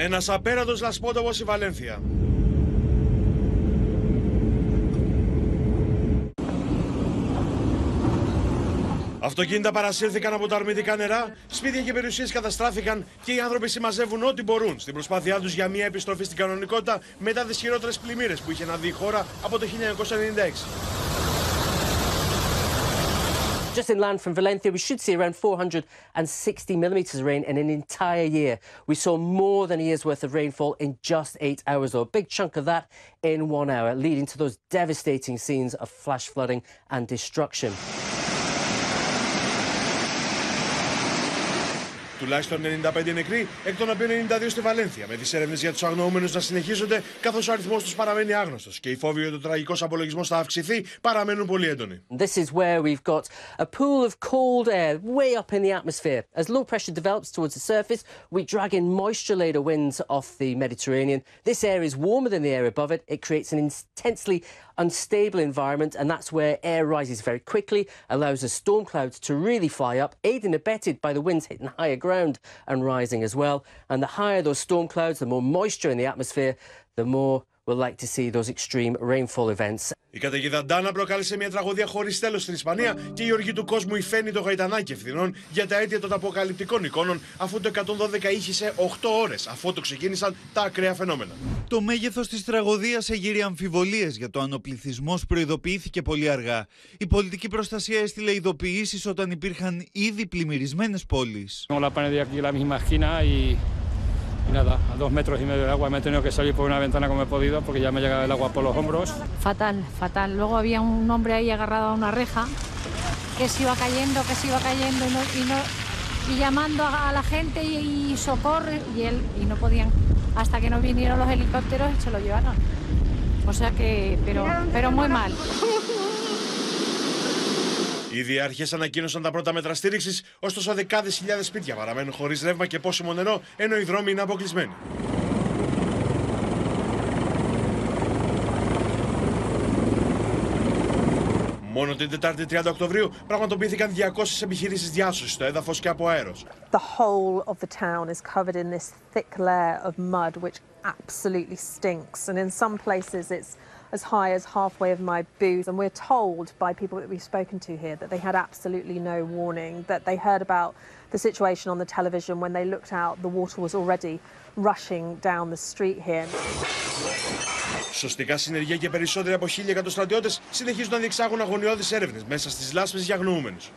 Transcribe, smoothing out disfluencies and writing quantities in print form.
Ένας απέραντος λασπότοπος στη Βαλένθια. Αυτοκίνητα παρασύρθηκαν από τα αρνητικά νερά, σπίτια και περιουσίες καταστράφηκαν και οι άνθρωποι συμμαζεύουν ό,τι μπορούν στην προσπάθειά τους για μια επιστροφή στην κανονικότητα μετά τις χειρότερες πλημμύρες που είχε να δει η χώρα από το 1996. Just inland from Valencia, we should see around 460 millimetres of rain in an entire year. We saw more than a year's worth of rainfall in just 8 hours, though. A big chunk of that in 1 hour, leading to those devastating scenes of flash flooding and destruction. Τουλάχιστον 95 νεκροί, εκ των οποίων 92 στη Βαλένθια, με τις έρευνες για τους αγνοούμενους να συνεχίζονται, καθώς ο αριθμός τους παραμένει άγνωστος και οι φόβοι ότι ο τραγικός απολογισμός θα αυξηθεί παραμένουν πολύ έντονοι. This is where we've got a pool of cold air way up in the atmosphere. As low pressure develops towards the surface, we drag in moisture-laden winds off the Mediterranean. This air is warmer than the air above it. It creates an intensely unstable environment, and that's where air rises very quickly, allows the storm clouds to really fly up, aided and abetted by the winds hitting higher ground and rising as well. And the higher those storm clouds, the more moisture in the atmosphere, the more we'll like to see those extreme rainfall events. Η καταιγίδα ΝΤΑΝΑ προκάλεσε μια τραγωδία χωρίς τέλος στην Ισπανία και η οργή του κόσμου υφαίνει το γαϊτανάκι ευθυνών για τα αίτια των αποκαλυπτικών εικόνων, αφού το 112 ήχησε 8 ώρες αφού το ξεκίνησαν τα ακραία φαινόμενα. Το μέγεθος της τραγωδίας εγείρει αμφιβολίες για το αν ο πληθυσμός προειδοποιήθηκε πολύ αργά. Η πολιτική προστασία έστειλε ειδοποιήσεις όταν υπήρχαν ήδη πλημμυρισμένες πόλεις. Y nada, a 2 metros y medio de agua me he tenido que salir por una ventana como he podido porque ya me llegaba el agua por los hombros. Fatal, fatal. Luego había un hombre ahí agarrado a una reja que se iba cayendo y llamando a la gente y socorro y no podían hasta que no vinieron los helicópteros y se lo llevaron. O sea que, pero muy mal. Ήδη αρχές ανακοίνωσαν τα πρώτα μέτρα στήριξης, ωστόσο δεκάδες χιλιάδες σπίτια παραμένουν χωρίς ρεύμα και πόσιμο νερό, ενώ οι δρόμοι είναι αποκλεισμένοι. Μόνο την Τετάρτη 30 Οκτωβρίου πραγματοποιήθηκαν 200 επιχειρήσεις διάσωσης στο έδαφος και από αέρος. The whole of the town is covered in this thick layer of mud which absolutely stinks, and in some places it's as high as halfway of my boots. And we're told by people that we've spoken to here that they had absolutely no warning, that they heard about the situation on the television. When they looked out, the water was already rushing down the street here. Σωστικά συνεργεία και περισσότεροι από 1.100 στρατιώτες συνεχίζουν να διεξάγουν αγωνιώδεις έρευνες μέσα στις λάσπες για αγνοούμενους.